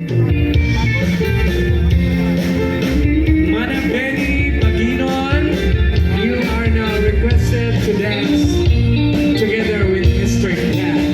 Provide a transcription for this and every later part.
Madam Benny Baginon, you are now requested to dance together with Mr. Cat.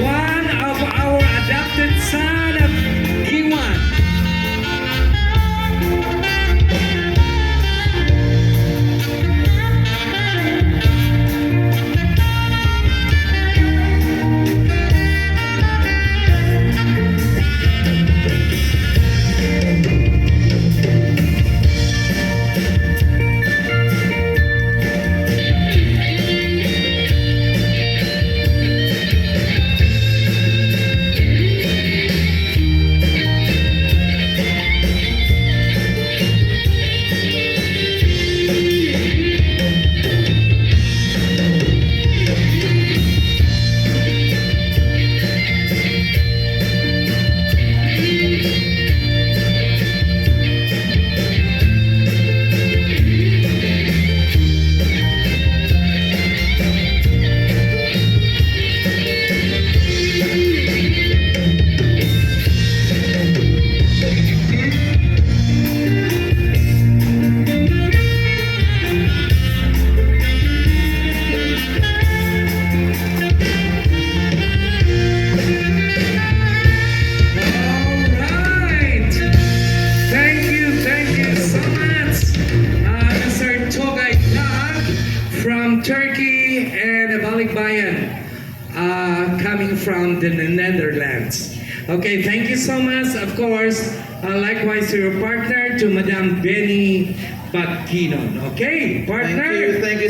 One of our adopted son of Giwan. From Turkey and Balikbayan, coming from the Netherlands. Okay, thank you so much. Of course, likewise to your partner, to Madam Benny Baginon. Okay, partner. Thank you.